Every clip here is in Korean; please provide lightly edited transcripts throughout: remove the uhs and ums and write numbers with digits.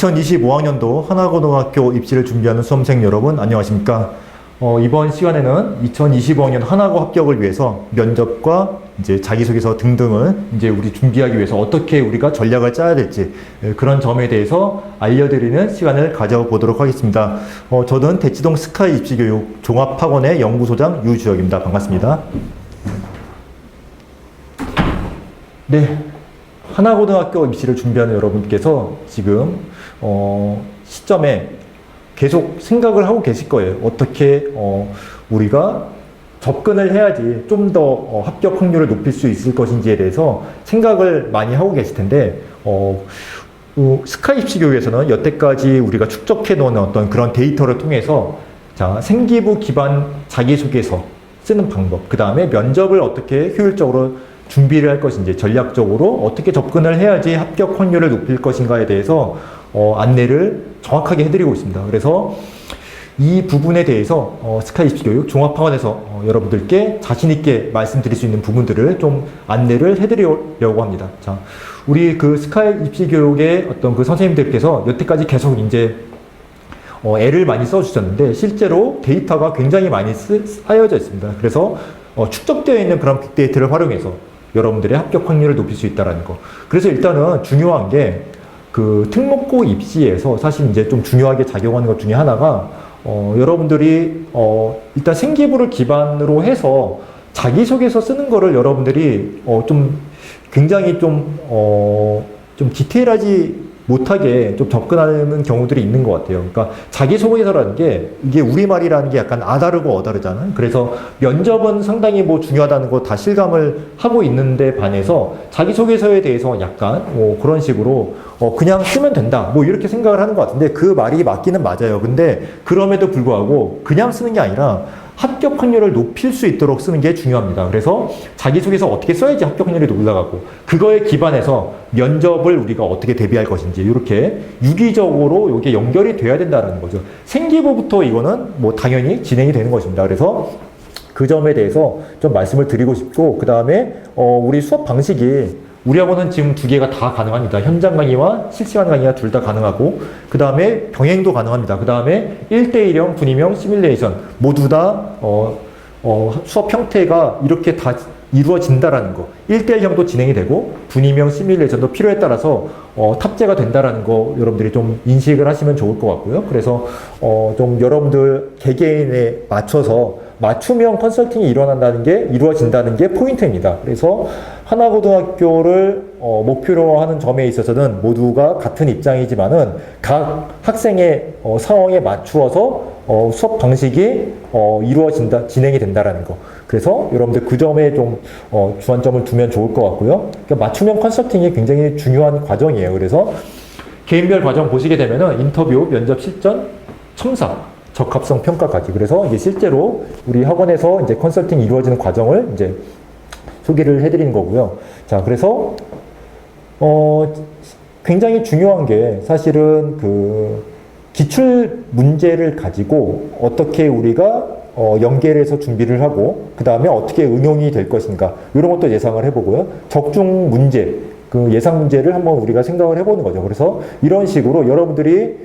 2025학년도 하나고등학교 입시를 준비하는 수험생 여러분 안녕하십니까? 이번 시간에는 2025학년 하나고 합격을 위해서 면접과 이제 자기소개서 등등을 이제 우리 준비하기 위해서 어떻게 우리가 전략을 짜야 될지 그런 점에 대해서 알려드리는 시간을 가져보도록 하겠습니다. 저는 대치동 스카이 입시교육 종합학원의 연구소장 유주혁입니다. 반갑습니다. 네. 하나고등학교 입시를 준비하는 여러분께서 지금 시점에 계속 생각을 하고 계실 거예요. 어떻게 우리가 접근을 해야지 좀 더 합격 확률을 높일 수 있을 것인지에 대해서 생각을 많이 하고 계실 텐데 스카이 입시교육에서는 여태까지 우리가 축적해 놓은 어떤 그런 데이터를 통해서 자, 생기부 기반 자기소개서 쓰는 방법, 그 다음에 면접을 어떻게 효율적으로 준비를 할 것인지, 전략적으로 어떻게 접근을 해야지 합격 확률을 높일 것인가에 대해서 안내를 정확하게 해드리고 있습니다. 그래서 이 부분에 대해서 스카이 입시교육 종합학원에서 여러분들께 자신있게 말씀드릴 수 있는 부분들을 좀 안내를 해드리려고 합니다. 자, 우리 그 스카이 입시교육의 어떤 그 선생님들께서 여태까지 계속 이제 애를 많이 써주셨는데 실제로 데이터가 굉장히 많이 쌓여져 있습니다. 그래서 축적되어 있는 그런 빅데이터를 활용해서 여러분들의 합격 확률을 높일 수 있다는 거. 그래서 일단은 중요한 게 그 특목고 입시에서 사실 이제 좀 중요하게 작용하는 것 중에 하나가 여러분들이 일단 생기부를 기반으로 해서 자기소개서 쓰는 거를 여러분들이 좀 굉장히 좀 디테일하지 못하게 좀 접근하는 경우들이 있는 것 같아요. 그러니까 자기소개서라는 게 이게 우리말이라는 게 약간 아다르고 어다르잖아요. 그래서 면접은 상당히 뭐 중요하다는 거 다 실감을 하고 있는데 반해서 자기소개서에 대해서 약간 뭐 그런 식으로 그냥 쓰면 된다 뭐 이렇게 생각을 하는 것 같은데 그 말이 맞기는 맞아요. 근데 그럼에도 불구하고 그냥 쓰는 게 아니라 합격 확률을 높일 수 있도록 쓰는 게 중요합니다. 그래서 자기소개서 어떻게 써야지 합격 확률이 올라가고 그거에 기반해서 면접을 우리가 어떻게 대비할 것인지 이렇게 유기적으로 이게 연결이 돼야 된다는 거죠. 생기부부터 이거는 뭐 당연히 진행이 되는 것입니다. 그래서 그 점에 대해서 좀 말씀을 드리고 싶고 그 다음에 우리 수업 방식이 우리 학원은 지금 두 개가 다 가능합니다. 현장 강의와 실시간 강의가 둘 다 가능하고 그 다음에 병행도 가능합니다. 그 다음에 1대1형, 분임형, 시뮬레이션 모두 다 수업 형태가 이렇게 다 이루어진다라는 거. 1대1형도 진행이 되고 분임형, 시뮬레이션도 필요에 따라서 탑재가 된다라는 거 여러분들이 좀 인식을 하시면 좋을 것 같고요. 그래서 좀 여러분들 개개인에 맞춰서 맞춤형 컨설팅이 이루어진다는 게 포인트입니다. 그래서 하나고등학교를 목표로 하는 점에 있어서는 모두가 같은 입장이지만은 각 학생의 상황에 맞추어서 수업 방식이 진행이 된다라는 거. 그래서 여러분들 그 점에 좀 주안점을 두면 좋을 것 같고요. 그러니까 맞춤형 컨설팅이 굉장히 중요한 과정이에요. 그래서 개인별 과정 보시게 되면은 인터뷰, 면접 실전, 첨삭, 적합성 평가까지. 그래서 이제 실제로 우리 학원에서 이제 컨설팅이 이루어지는 과정을 이제 소개를 해드리는 거고요. 자, 그래서 굉장히 중요한 게 사실은 그 기출 문제를 가지고 어떻게 우리가 연계해서 준비를 하고 그 다음에 어떻게 응용이 될 것인가 이런 것도 예상을 해보고요. 적중 문제, 그 예상 문제를 한번 우리가 생각을 해보는 거죠. 그래서 이런 식으로 여러분들이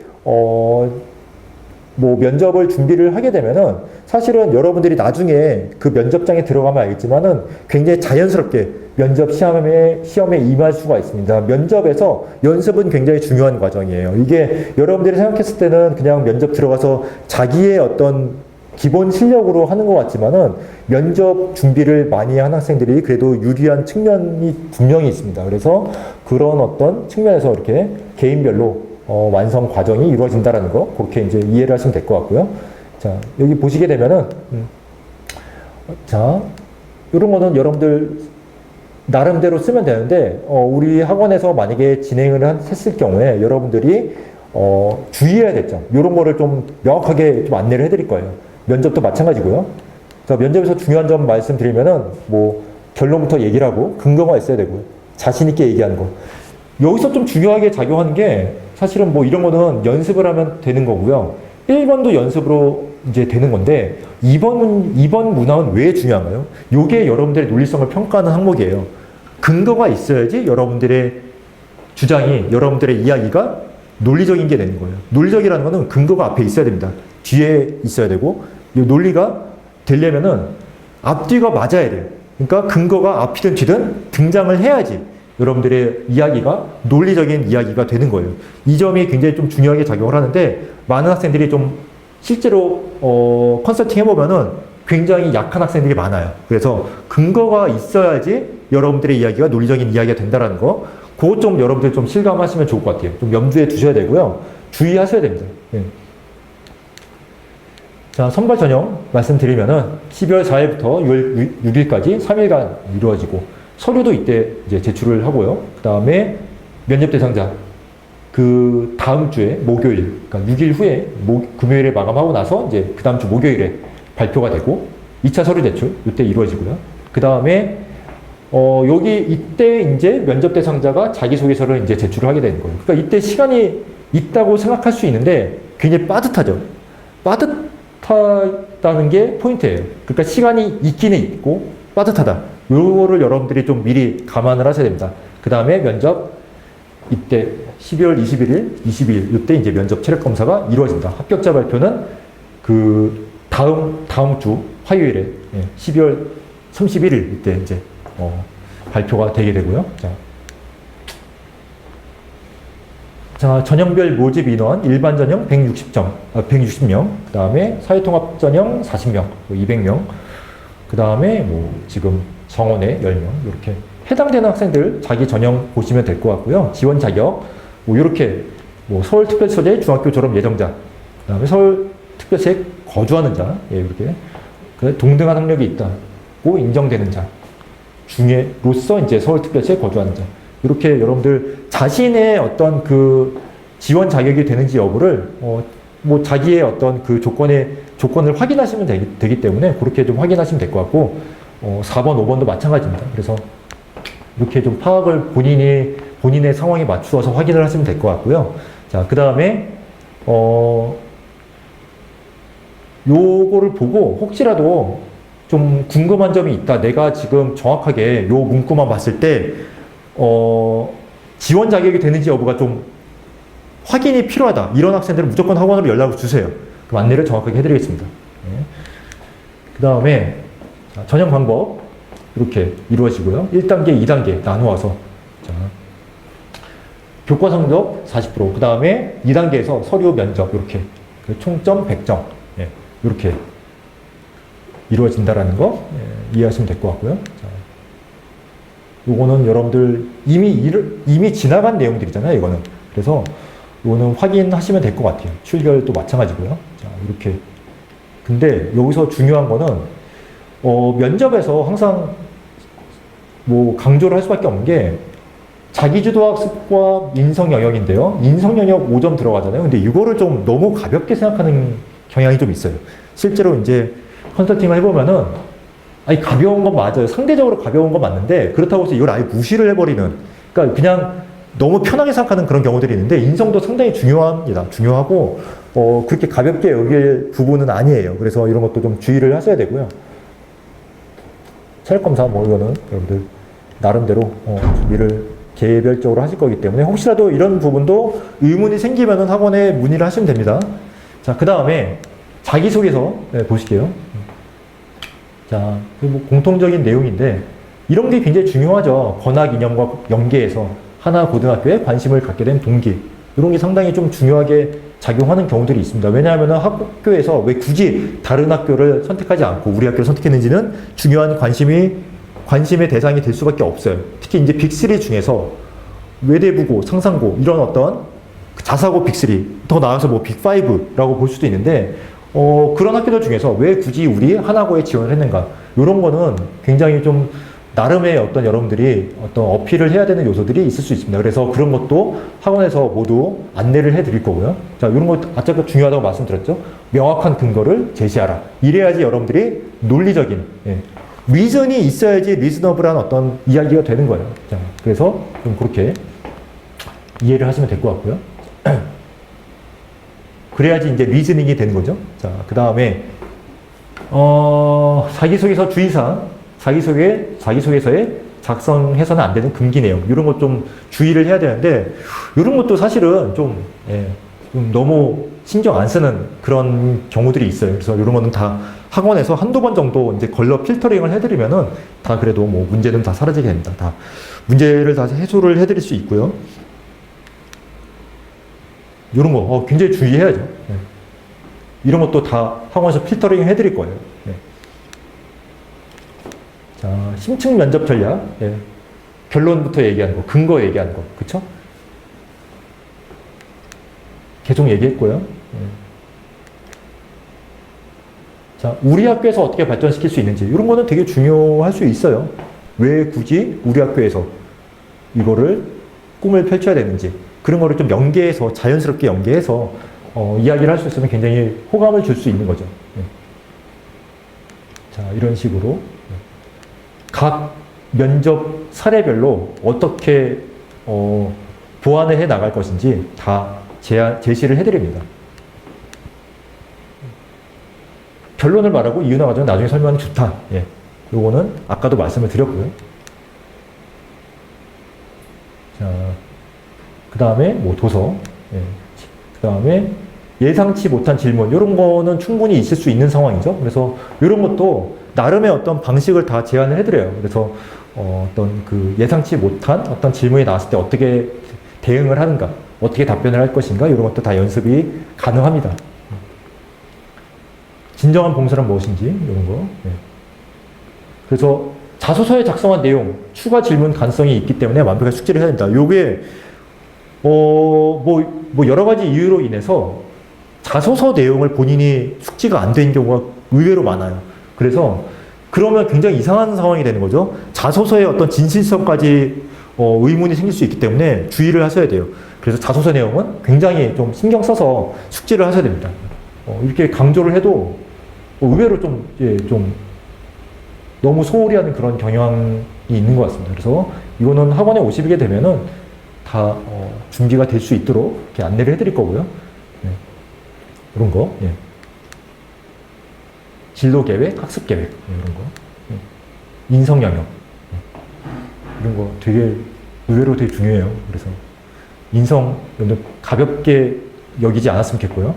뭐 면접을 준비를 하게 되면은 사실은 여러분들이 나중에 그 면접장에 들어가면 알겠지만은 굉장히 자연스럽게 면접 시험에 임할 수가 있습니다. 면접에서 연습은 굉장히 중요한 과정이에요. 이게 여러분들이 생각했을 때는 그냥 면접 들어가서 자기의 어떤 기본 실력으로 하는 것 같지만은 면접 준비를 많이 한 학생들이 그래도 유리한 측면이 분명히 있습니다. 그래서 그런 어떤 측면에서 이렇게 개인별로 완성 과정이 이루어진다라는 거 그렇게 이제 이해를 하시면 될 것 같고요. 자, 여기 보시게 되면은 자, 이런 거는 여러분들 나름대로 쓰면 되는데 우리 학원에서 만약에 진행을 했을 경우에 여러분들이 주의해야 될 점 이런 거를 좀 명확하게 좀 안내를 해드릴 거예요. 면접도 마찬가지고요. 자, 면접에서 중요한 점 말씀드리면은 뭐 결론부터 얘기를 하고 근거가 있어야 되고요. 자신 있게 얘기하는 거. 여기서 좀 중요하게 작용하는 게 사실은 뭐 이런 거는 연습을 하면 되는 거고요. 1번도 연습으로 이제 되는 건데 2번 문항은 왜 중요한가요? 이게 여러분들의 논리성을 평가하는 항목이에요. 근거가 있어야지 여러분들의 주장이, 여러분들의 이야기가 논리적인 게 되는 거예요. 논리적이라는 거는 근거가 앞에 있어야 됩니다. 뒤에 있어야 되고, 이 논리가 되려면은 앞뒤가 맞아야 돼요. 그러니까 근거가 앞이든 뒤든 등장을 해야지 여러분들의 이야기가 논리적인 이야기가 되는 거예요. 이 점이 굉장히 좀 중요하게 작용을 하는데, 많은 학생들이 좀 실제로 컨설팅 해보면은 굉장히 약한 학생들이 많아요. 그래서 근거가 있어야지 여러분들의 이야기가 논리적인 이야기가 된다는 거, 그것 좀 여러분들 좀 실감하시면 좋을 것 같아요. 좀 염두에 두셔야 되고요. 주의하셔야 됩니다. 예. 자, 선발 전형 말씀드리면은 12월 4일부터 6월 6일까지 3일간 이루어지고, 서류도 이때 이제 제출을 하고요. 그 다음에 면접 대상자, 그 다음 주에 목요일, 그러니까 6일 후에 금요일에 마감하고 나서 이제 그 다음 주 목요일에 발표가 되고, 2차 서류 제출, 이때 이루어지고요. 그 다음에 여기 이때 이제 면접 대상자가 자기소개서를 이제 제출을 하게 되는 거예요. 그러니까 이때 시간이 있다고 생각할 수 있는데 굉장히 빠듯하죠. 빠듯하다는 게 포인트예요. 그러니까 시간이 있기는 있고 빠듯하다. 요거를 여러분들이 좀 미리 감안을 하셔야 됩니다. 그 다음에 면접 이때 12월 21일, 22일 이때 이제 면접 체력 검사가 이루어진다. 합격자 발표는 그 다음 주 화요일에 12월 31일 이때 이제 발표가 되게 되고요. 자, 전형별 모집 인원 일반 전형 160명, 그 다음에 사회통합 전형 40명, 200명, 그 다음에 뭐 지금 정원에 10명, 이렇게 해당되는 학생들 자기 전형 보시면 될 것 같고요. 지원 자격, 뭐 이렇게 뭐 서울특별시제 중학교 졸업 예정자, 그 다음에 서울특별시에 거주하는 자, 이렇게 동등한 학력이 있다고 인정되는 자 중에로서 이제 서울특별시에 거주하는 자, 이렇게 여러분들 자신의 어떤 그 지원 자격이 되는지 여부를 뭐 자기의 어떤 그 조건을 확인하시면 되기 때문에 그렇게 좀 확인하시면 될 것 같고, 4번, 5번도 마찬가지입니다. 그래서 이렇게 좀 파악을 본인의 상황에 맞추어서 확인을 하시면 될 것 같고요. 자, 그 다음에 요거를 보고 혹시라도 좀 궁금한 점이 있다. 내가 지금 정확하게 요 문구만 봤을 때 지원 자격이 되는지 여부가 좀 확인이 필요하다. 이런 학생들은 무조건 학원으로 연락을 주세요. 그럼 안내를 정확하게 해드리겠습니다. 네. 그 다음에 전형 방법 이렇게 이루어지고요. 1단계, 2단계 나누어서 자, 교과 성적 40%, 그 다음에 2단계에서 서류 면접 이렇게 총점 100점 이렇게 이루어진다라는 거 이해하시면 될 것 같고요. 자, 요거는 여러분들 이미 지나간 내용들이잖아요, 이거는. 그래서 요거는 확인하시면 될 것 같아요. 출결도 마찬가지고요. 자, 이렇게. 근데 여기서 중요한 거는 면접에서 항상 뭐 강조를 할 수밖에 없는 게 자기주도 학습과 인성 영역인데요. 인성 영역 5점 들어가잖아요. 근데 이거를 좀 너무 가볍게 생각하는 경향이 좀 있어요. 실제로 이제 컨설팅을 해보면은 아니 가벼운 건 맞아요. 상대적으로 가벼운 건 맞는데 그렇다고 해서 이걸 아예 무시를 해버리는, 그러니까 그냥 너무 편하게 생각하는 그런 경우들이 있는데, 인성도 상당히 중요합니다. 중요하고 그렇게 가볍게 여길 부분은 아니에요. 그래서 이런 것도 좀 주의를 하셔야 되고요. 체력검사 뭐 이거는 여러분들 나름대로 준비를 개별적으로 하실 거기 때문에 혹시라도 이런 부분도 의문이 생기면은 학원에 문의를 하시면 됩니다. 자, 그 다음에 자기소개서 보실게요. 자, 뭐 공통적인 내용인데 이런 게 굉장히 중요하죠. 권학 이념과 연계해서 하나 고등학교에 관심을 갖게 된 동기, 이런 게 상당히 좀 중요하게 작용하는 경우들이 있습니다. 왜냐하면 학교에서 왜 굳이 다른 학교를 선택하지 않고 우리 학교를 선택했는지는 중요한 관심의 대상이 될 수밖에 없어요. 특히 이제 빅3 중에서 외대부고, 상상고 이런 어떤 자사고 빅3, 더 나아가서 뭐 빅5라고 볼 수도 있는데 그런 학교들 중에서 왜 굳이 우리 하나고에 지원을 했는가, 이런 거는 굉장히 좀 나름의 어떤 여러분들이 어떤 어필을 해야 되는 요소들이 있을 수 있습니다. 그래서 그런 것도 학원에서 모두 안내를 해 드릴 거고요. 자, 이런 거 아까 중요하다고 말씀드렸죠. 명확한 근거를 제시하라. 이래야지 여러분들이 논리적인, 리즌이 있어야지 리즈너블한 어떤 이야기가 되는 거예요. 자, 그래서 좀 그렇게 이해를 하시면 될 것 같고요. 그래야지 이제 리즈닝이 되는 거죠. 자, 그 다음에 자기소개서 주의사항, 자기소개서에 작성해서는 안 되는 금기 내용 이런 것 좀 주의를 해야 되는데 이런 것도 사실은 좀, 좀 너무 신경 안 쓰는 그런 경우들이 있어요. 그래서 이런 거는 다 학원에서 한두 번 정도 이제 걸러 필터링을 해드리면은 다 그래도 뭐 문제는 다 사라지게 됩니다. 다 문제를 다 해소를 해드릴 수 있고요. 이런 거 굉장히 주의해야죠. 이런 것도 다 학원에서 필터링 해드릴 거예요. 자, 심층 면접 전략. 결론부터 얘기하는 거, 근거 얘기하는 거, 그쵸? 계속 얘기했고요. 자, 우리 학교에서 어떻게 발전시킬 수 있는지 이런 거는 되게 중요할 수 있어요. 왜 굳이 우리 학교에서 이거를 꿈을 펼쳐야 되는지 그런 거를 좀 연계해서 자연스럽게 연계해서 이야기를 할 수 있으면 굉장히 호감을 줄 수 있는 거죠. 자, 이런 식으로 각 면접 사례별로 어떻게 보완을 해 나갈 것인지 다 제시를 해드립니다. 결론을 말하고 이유나 과정을 나중에 설명하는 게 좋다. 요거는 아까도 말씀을 드렸고요. 자, 그 다음에 뭐 도서, 그 다음에 예상치 못한 질문 이런 거는 충분히 있을 수 있는 상황이죠. 그래서 이런 것도 나름의 어떤 방식을 다 제안을 해드려요. 그래서 어떤 그 예상치 못한 어떤 질문이 나왔을 때 어떻게 대응을 하는가, 어떻게 답변을 할 것인가 이런 것도 다 연습이 가능합니다. 진정한 봉사란 무엇인지 이런 거. 그래서 자소서에 작성한 내용 추가 질문 가능성이 있기 때문에 완벽한 숙지를 해야 됩니다. 요게 뭐 여러 가지 이유로 인해서 자소서 내용을 본인이 숙지가 안 된 경우가 의외로 많아요. 그래서 그러면 굉장히 이상한 상황이 되는 거죠. 자소서의 어떤 진실성까지 의문이 생길 수 있기 때문에 주의를 하셔야 돼요. 그래서 자소서 내용은 굉장히 좀 신경 써서 숙지를 하셔야 됩니다. 이렇게 강조를 해도 의외로 좀 너무 소홀히 하는 그런 경향이 있는 것 같습니다. 그래서 이거는 학원에 오시게 되면은 다 준비가 될 수 있도록 이렇게 안내를 해드릴 거고요. 이런 거. 진로 계획, 학습 계획 이런 거. 인성 영역 이런 거 되게 의외로 되게 중요해요. 그래서 인성 가볍게 여기지 않았으면 좋겠고요.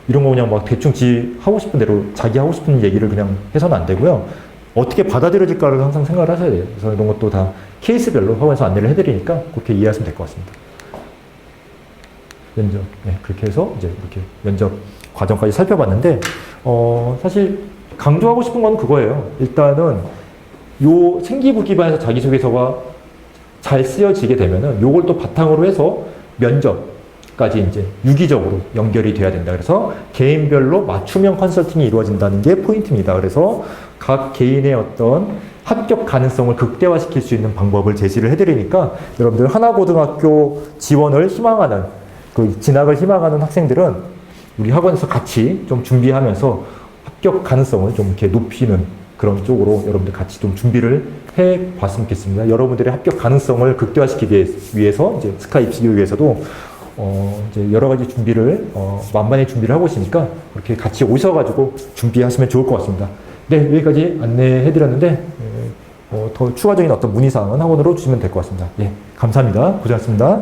이런 거 그냥 막 대충 하고 싶은 대로 자기 하고 싶은 얘기를 그냥 해서는 안 되고요. 어떻게 받아들여질까를 항상 생각을 하셔야 돼요. 그래서 이런 것도 다 케이스별로 학원에서 안내를 해드리니까 그렇게 이해하시면 될 것 같습니다. 면접. 그렇게 해서 이제 이렇게 면접 과정까지 살펴봤는데, 사실 강조하고 싶은 건 그거예요. 일단은 요 생기부 기반에서 자기소개서가 잘 쓰여지게 되면은 요걸 또 바탕으로 해서 면접까지 이제 유기적으로 연결이 돼야 된다. 그래서 개인별로 맞춤형 컨설팅이 이루어진다는 게 포인트입니다. 그래서 각 개인의 어떤 합격 가능성을 극대화시킬 수 있는 방법을 제시를 해드리니까 여러분들 하나고등학교 지원을 희망하는 진학을 희망하는 학생들은 우리 학원에서 같이 좀 준비하면서 합격 가능성을 좀 이렇게 높이는 그런 쪽으로 여러분들 같이 좀 준비를 해 봤으면 좋겠습니다. 여러분들의 합격 가능성을 극대화시키기 위해서 이제 스카 입시기 위해서도 이제 여러 가지 준비를 만반의 준비를 하고 있으니까 그렇게 같이 오셔가지고 준비하시면 좋을 것 같습니다. 네, 여기까지 안내해 드렸는데 더 추가적인 어떤 문의사항은 학원으로 주시면 될 것 같습니다. 예, 감사합니다. 고생하셨습니다.